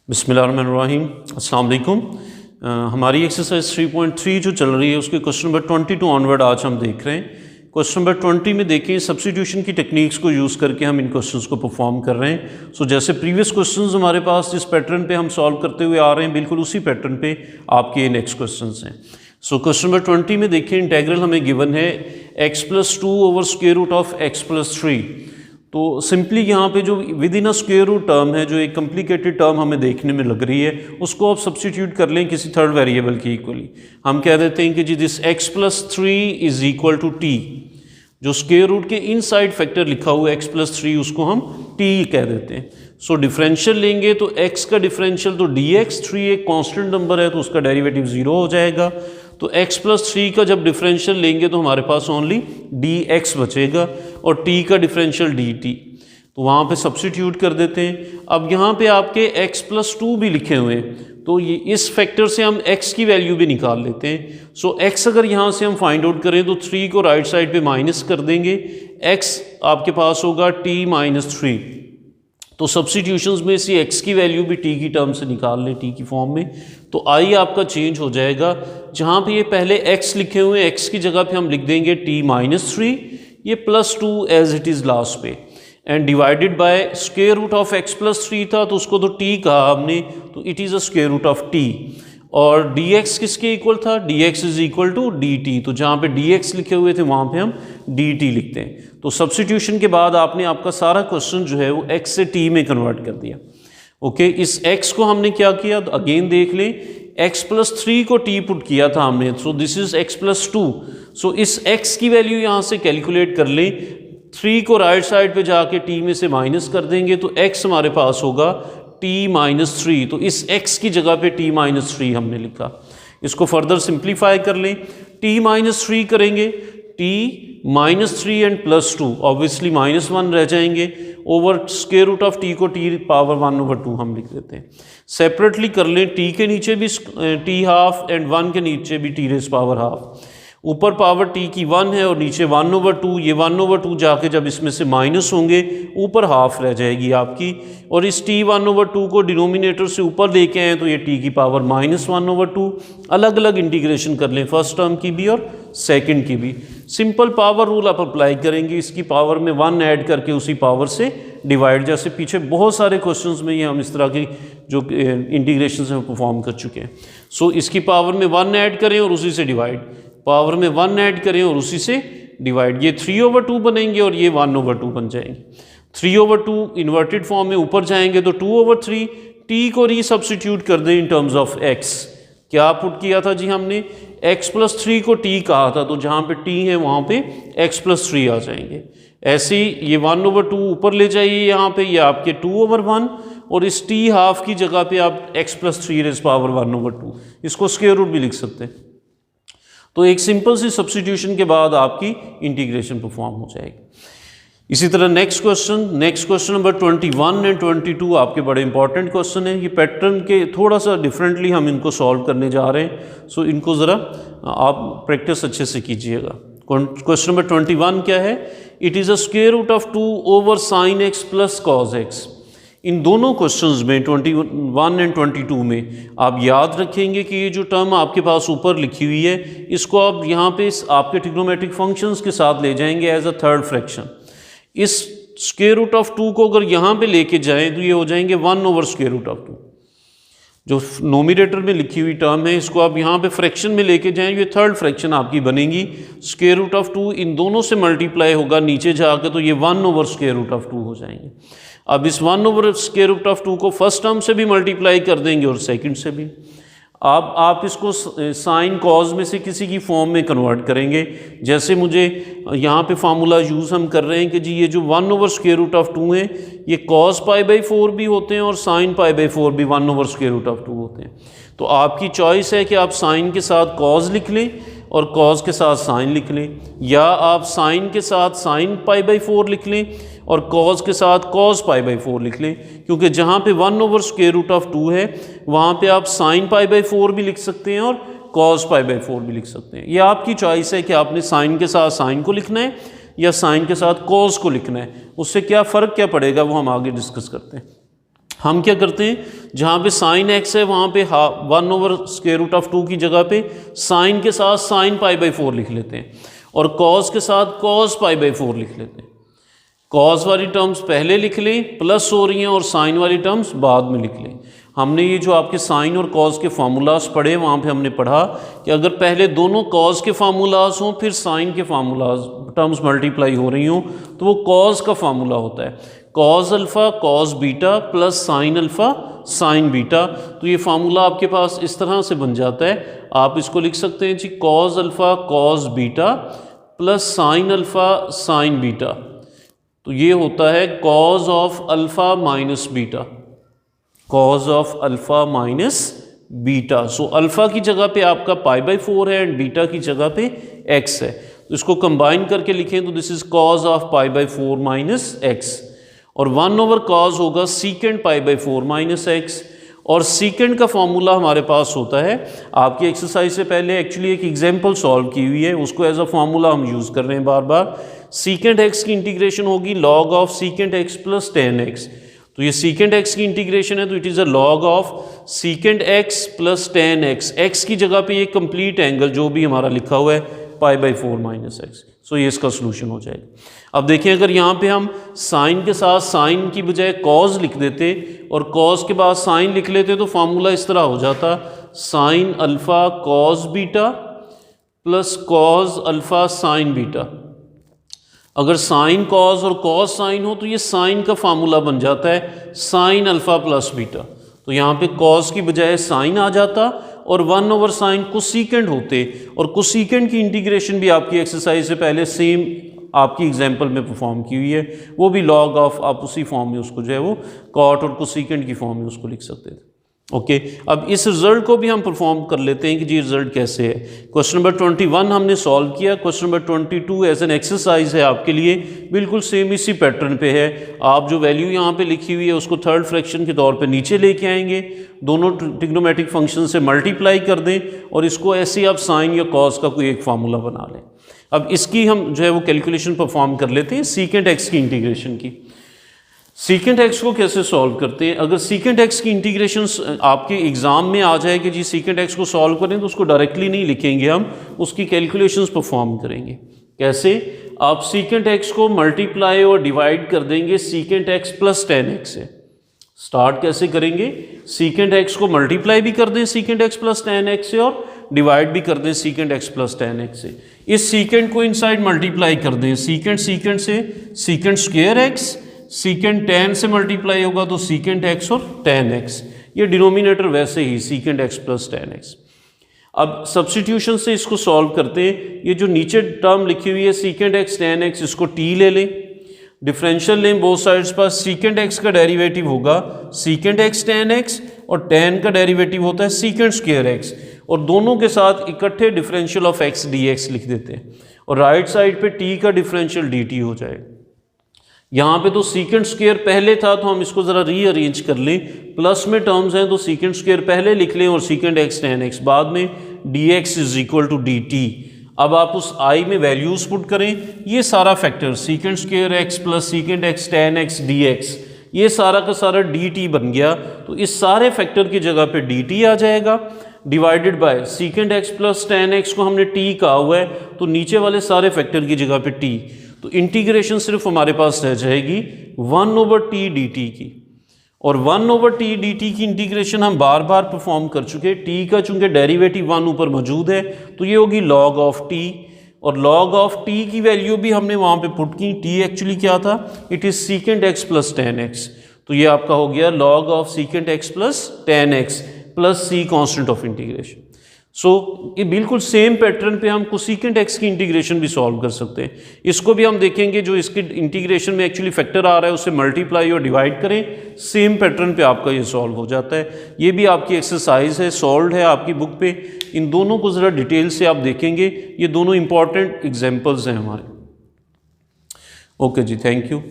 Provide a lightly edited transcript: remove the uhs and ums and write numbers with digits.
बिस्मिल्लाहिर्रहमानिर्रहीम, अस्सलाम वालेकुम। हमारी एक्सरसाइज 3.3 जो चल रही है उसके क्वेश्चन नंबर 22 ऑनवर्ड आज हम देख रहे हैं। क्वेश्चन नंबर 20 में देखें, सब्स्टिट्यूशन की टेक्निक्स को यूज़ करके हम इन क्वेश्चंस को परफॉर्म कर रहे हैं। सो जैसे प्रीवियस क्वेश्चंस हमारे पास जिस पैटर्न पे हम सॉल्व करते हुए आ रहे हैं, बिल्कुल उसी पैटर्न पे आपके नेक्स्ट क्वेश्चंस हैं। सो क्वेश्चन नंबर 20 में देखिए, इंटेग्रल हमें गिवन है x+2/√x+3। तो सिंपली यहाँ पे जो within a square root term है, जो एक कॉम्प्लिकेटेड टर्म हमें देखने में लग रही है, उसको आप सब्स्टिट्यूट कर लें किसी थर्ड वेरिएबल की इक्वली। हम कह देते हैं कि जी this x+3 is equal to t। जो स्क्वायर रूट के इनसाइड फैक्टर लिखा हुआ है x+3, उसको हम t कह देते हैं। सो डिफरेंशियल लेंगे तो x का डिफरेंशियल तो dx, 3 एक कांस्टेंट नंबर है तो उसका डेरिवेटिव 0 हो जाएगा। तो x+3 का जब डिफरेंशियल लेंगे तो हमारे पास ओनली dx बचेगा और t का डिफरेंशियल dt। तो वहाँ पे सब्स्टिट्यूट कर देते हैं। अब यहाँ पे आपके x+2 भी लिखे हुए हैं, तो ये इस फैक्टर से हम x की वैल्यू भी निकाल लेते हैं। सो x अगर यहाँ से हम फाइंड आउट करें तो 3 को राइट साइड पे माइनस कर देंगे, x आपके पास होगा t-3। तो सब्स्टिट्यूशंस में से x की वैल्यू भी t की टर्म से निकाल लें, t की फॉर्म में। तो i आपका चेंज हो जाएगा, जहाँ पे ये पहले x लिखे हुए हैं x की जगह पे हम लिख देंगे t-3, ये +2 एज इट इज़ लास्ट पे, and divided by square root of x+3 था तो उसको तो t कहा हमने, तो it is a square root of t। और dx किसके इक्वल था, dx is equal to dt। तो जहाँ पे dx लिखे हुए थे वहाँ पे हम dt लिखते हैं। तो सब्स्टिट्यूशन के बाद आपने आपका सारा क्वेश्चन जो है वो x से t में कन्वर्ट कर दिया। ओके, इस x को हमने क्या किया, तो अगेन देख लें, x+3 को t पुट किया था हमने, सो दिस इज x+2। सो इस x की वैल्यू यहाँ से कैलकुलेट कर लें, 3 को राइट साइड पे जाके t में से माइनस कर देंगे तो x हमारे पास होगा t-3। तो इस x की जगह पे t-3 हमने लिखा। इसको फर्दर सिंप्लीफाई कर लें, t-3 करेंगे, t-3 एंड +2 ऑब्वियसली -1 रह जाएंगे, over square root of t को t⁻1/2 हम लिख देते हैं। सेपरेटली कर लें, t के नीचे भी t½ एंड 1 के नीचे भी t⁻²। ऊपर पावर t की 1 है और नीचे 1/2, ये 1/2 जाके जब इसमें से माइनस होंगे ऊपर हाफ रह जाएगी आपकी, और इस t1/2 को डिनोमिनेटर से ऊपर लेके आए तो ये t की पावर -1/2। अलग अलग इंटीग्रेशन कर लें, फर्स्ट टर्म की भी और सेकंड की भी। सिंपल पावर रूल आप अप्लाई करेंगे, इसकी पावर में 1 ऐड करके उसी पावर से डिवाइड, जैसे पीछे बहुत सारे क्वेश्चंस में ये हम इस तरह की जो इंटीग्रेशन से परफॉर्म कर चुके हैं। सो इसकी पावर में 1 ऐड करें और उसी से डिवाइड, पावर में 1 ऐड करें और उसी से डिवाइड, ये 3/2 बनेंगे और ये 1/2 बन जाएंगे। 3/2 इन्वर्टेड फॉर्म में ऊपर जाएंगे तो 2/3, t को रीसब्स्टिट्यूट कर दें इन टर्म्स ऑफ x। क्या पुट किया था जी हमने, x+3 को t कहा था, तो जहाँ पे t है वहाँ पे x+3 आ जाएंगे। ऐसे ही ये 1/2 ऊपर ले जाइए, यहाँ पे ये आपके 2/1, और इस t½ की जगह पे आप x+3⁻1/2, इसको स्क्वायर रूट भी लिख सकते हैं। तो एक सिंपल सी सब्स्टिट्यूशन के बाद आपकी इंटीग्रेशन परफॉर्म हो जाएगी। इसी तरह नेक्स्ट क्वेश्चन नंबर 21 एंड 22 आपके बड़े इंपॉर्टेंट क्वेश्चन है। ये पैटर्न के थोड़ा सा डिफरेंटली हम इनको सॉल्व करने जा रहे हैं, सो इनको ज़रा आप प्रैक्टिस अच्छे से कीजिएगा। क्वेश्चन नंबर 21 क्या है, it is a square root of 2/sin x + cos x। इन दोनों क्वेश्चंस में 21 एंड 22 में आप याद रखेंगे कि ये जो टर्म आपके पास ऊपर लिखी हुई है, इसको आप यहाँ पे आपके ट्रिग्नोमेट्रिक फंक्शंस के साथ ले जाएंगे एज अ थर्ड फ्रैक्शन। इस स्क्वायर रूट ऑफ 2 को अगर यहाँ पे लेके जाएं तो ये हो जाएंगे 1/√2। जो नोमिनेटर में लिखी हुई टर्म है, इसको आप यहाँ पे फ्रैक्शन में लेके जाएं, ये थर्ड फ्रैक्शन आपकी बनेगी। स्क्वायर रूट ऑफ 2 इन दोनों से मल्टीप्लाई होगा नीचे जाकर, तो ये 1/√2 हो जाएंगे। अब इस 1/√2 को फर्स्ट टर्म से भी मल्टीप्लाई कर देंगे और सेकंड से भी। अब आप इसको साइन कॉज में से किसी की फॉर्म में कन्वर्ट करेंगे। जैसे मुझे यहाँ पे फार्मूला यूज़ हम कर रहे हैं कि जी ये जो 1/√2 है, ये cos π/4 भी होते हैं और sin π/4 भी 1/√2 होते हैं। तो आपकी चॉइस है कि आप साइन के साथ cos लिख लें और cos के साथ sin लिख लें, या आप sin के साथ sin π/4 लिख लें और cos के साथ cos π/4 लिख लें, क्योंकि जहाँ पे 1/√2 है वहाँ पे आप sin π/4 भी लिख सकते हैं और cos π/4 भी लिख सकते हैं। ये आपकी चॉइस है कि आपने sin के साथ sin को लिखना है या sin के साथ cos को लिखना है। उससे क्या फ़र्क क्या पड़ेगा वो हम आगे डिस्कस करते हैं। हम क्या करते हैं, जहाँ पे साइन एक्स है वहाँ पे 1/√2 की जगह पे साइन के साथ साइन π/4 लिख लेते हैं और कॉस के साथ कॉस π/4 लिख लेते हैं। कॉस वाली टर्म्स पहले लिख लें, प्लस हो रही हैं, और साइन वाली टर्म्स बाद में लिख लें। हमने ये जो आपके साइन और कॉस के फार्मूलाज पढ़े वहाँ पे हमने पढ़ा कि अगर पहले दोनों कॉस के फार्मूलाज हों फिर साइन के फार्मूलाज टर्म्स मल्टीप्लाई हो रही हों तो वो कॉस का फार्मूला होता है cos alpha cos beta plus sine alpha sine beta. तो ये फार्मूला आपके पास इस तरह से बन जाता है, आप इसको लिख सकते हैं जी cos alpha cos beta plus sine alpha sine beta. तो ये होता है cos of alpha minus beta, cos of alpha minus beta. So alpha की जगह पे आपका π/4 है एंड बीटा की जगह पे x है, तो इसको कंबाइन करके लिखें तो this is cos of π/4 minus x, और 1/cos होगा सीकेंड π/4 माइनस x। और सीकेंड का फॉर्मूला हमारे पास होता है, आपकी एक्सरसाइज से पहले एक्चुअली एक एग्जाम्पल सॉल्व की हुई है, उसको एज अ फॉर्मूला हम यूज़ कर रहे हैं बार बार। सीकेंड x की इंटीग्रेशन होगी log of सीकेंड x plus tan x। तो ये सीकेंड x की इंटीग्रेशन है तो it is a log of सीकेंड x plus tan x। x की जगह पे ये कंप्लीट एंगल जो भी हमारा लिखा हुआ है π/4 माइनस x। सो ये इसका सोल्यूशन हो जाएगा। अब देखिए अगर यहाँ पे हम साइन के साथ साइन की बजाय कॉस लिख देते और कॉस के बाद साइन लिख लेते तो फार्मूला इस तरह हो जाता sine alpha cos beta plus cos alpha sine beta. अगर साइन कॉस और कॉस साइन हो तो ये साइन का फार्मूला बन जाता है साइन अल्फ़ा प्लस बीटा। तो यहाँ पे कॉस की बजाय साइन आ जाता और 1/sin कोसीकेंड होते, और कोसीकेंड की इंटीग्रेशन भी आपकी एक्सरसाइज से पहले सेम आपकी एग्जाम्पल में परफॉर्म की हुई है, वो भी log ऑफ आप उसी फॉर्म में उसको जो है वो कॉट और कोसीकेंड की फॉर्म में उसको लिख सकते थे। ओके अब इस रिजल्ट को भी हम परफॉर्म कर लेते हैं कि जी रिजल्ट कैसे है। क्वेश्चन नंबर 21 हमने सॉल्व किया, question number 22 as an exercise है आपके लिए, बिल्कुल सेम इसी पैटर्न पे है। आप जो वैल्यू यहाँ पे लिखी हुई है उसको थर्ड फ्रैक्शन के तौर पे नीचे लेके आएंगे, दोनों ट्रिग्नोमेट्रिक फंक्शन से मल्टीप्लाई कर दें और इसको ऐसे ही आप साइन या कॉस का कोई एक फार्मूला बना लें। अब इसकी हम जो है वो कैलकुलेशन परफॉर्म कर लेते हैं सीकेंट एक्स की इंटीग्रेशन की। सीकेंट एक्स को कैसे सॉल्व करते हैं, अगर सीकेंट एक्स की इंटीग्रेशन आपके एग्जाम में आ जाए कि जी सीकेंट एक्स को सॉल्व करें तो उसको डायरेक्टली नहीं लिखेंगे, हम उसकी कैलकुलेशंस परफॉर्म करेंगे। कैसे, आप सीकेंट एक्स को मल्टीप्लाई और डिवाइड कर देंगे secant x plus tan x से। स्टार्ट कैसे करेंगे, सीकेंट एक्स को मल्टीप्लाई भी कर दें secant x plus tan x से और डिवाइड भी कर दें secant x plus tan x से। इस सीकेंट को इनसाइड मल्टीप्लाई कर दें सीकेंट सीकेंट से secant square x, secant tan से मल्टीप्लाई होगा तो सीकेंट x और tan x, ये डिनोमिनेटर वैसे ही secant x plus tan x। अब सब्स्टिट्यूशन से इसको सॉल्व करते हैं, ये जो नीचे टर्म लिखी हुई है सीकेंट x tan x, इसको t ले लें, डिफरेंशियल लें बोथ साइड्स पर। सीकेंट x का डेरिवेटिव होगा सीकेंट x tan x और tan का डेरिवेटिव होता है सीकेंट स्क्वायर x, और दोनों के साथ इकट्ठे डिफरेंशियल ऑफ x dx लिख देते हैं और राइट साइड पे t का डिफरेंशियल dt हो जाएगा। यहाँ पे तो सीकेंट स्क्वायर पहले था तो हम इसको ज़रा रीअरेंज कर लें, प्लस में टर्म्स हैं तो सीकेंट स्क्वायर पहले लिख लें और सीकेंट x tan x बाद में, dx is equal to dt। अब आप उस i में वैल्यूज़ पुट करें, ये सारा factor secant square x plus secant x tan x dx, ये सारा का सारा dt बन गया, तो इस सारे फैक्टर की जगह पे dt आ जाएगा divided by secant x plus tan x को हमने t कहा हुआ है तो नीचे वाले सारे फैक्टर की जगह पे t, तो इंटीग्रेशन सिर्फ हमारे पास रह जाएगी 1/t dt की, और 1/t dt की इंटीग्रेशन हम बार बार परफॉर्म कर चुके। t का चूंकि डेरिवेटिव 1 ऊपर मौजूद है तो ये होगी log ऑफ t, और log ऑफ t की वैल्यू भी हमने वहाँ पे पुट की। t एक्चुअली क्या था, it is secant x plus tan x, तो ये आपका हो गया log of secant x plus tan x plus c constant of integration. So ये बिल्कुल सेम पैटर्न पे हम कोसीकेंट x की इंटीग्रेशन भी सॉल्व कर सकते हैं। इसको भी हम देखेंगे, जो इसके इंटीग्रेशन में एक्चुअली फैक्टर आ रहा है उससे मल्टीप्लाई और डिवाइड करें, सेम पैटर्न पे आपका ये सॉल्व हो जाता है। ये भी आपकी एक्सरसाइज है, सॉल्व है आपकी बुक पे। इन दोनों को ज़रा डिटेल से आप देखेंगे, ये दोनों इंपॉर्टेंट एग्जाम्पल्स हैं हमारे। ओके जी, थैंक यू।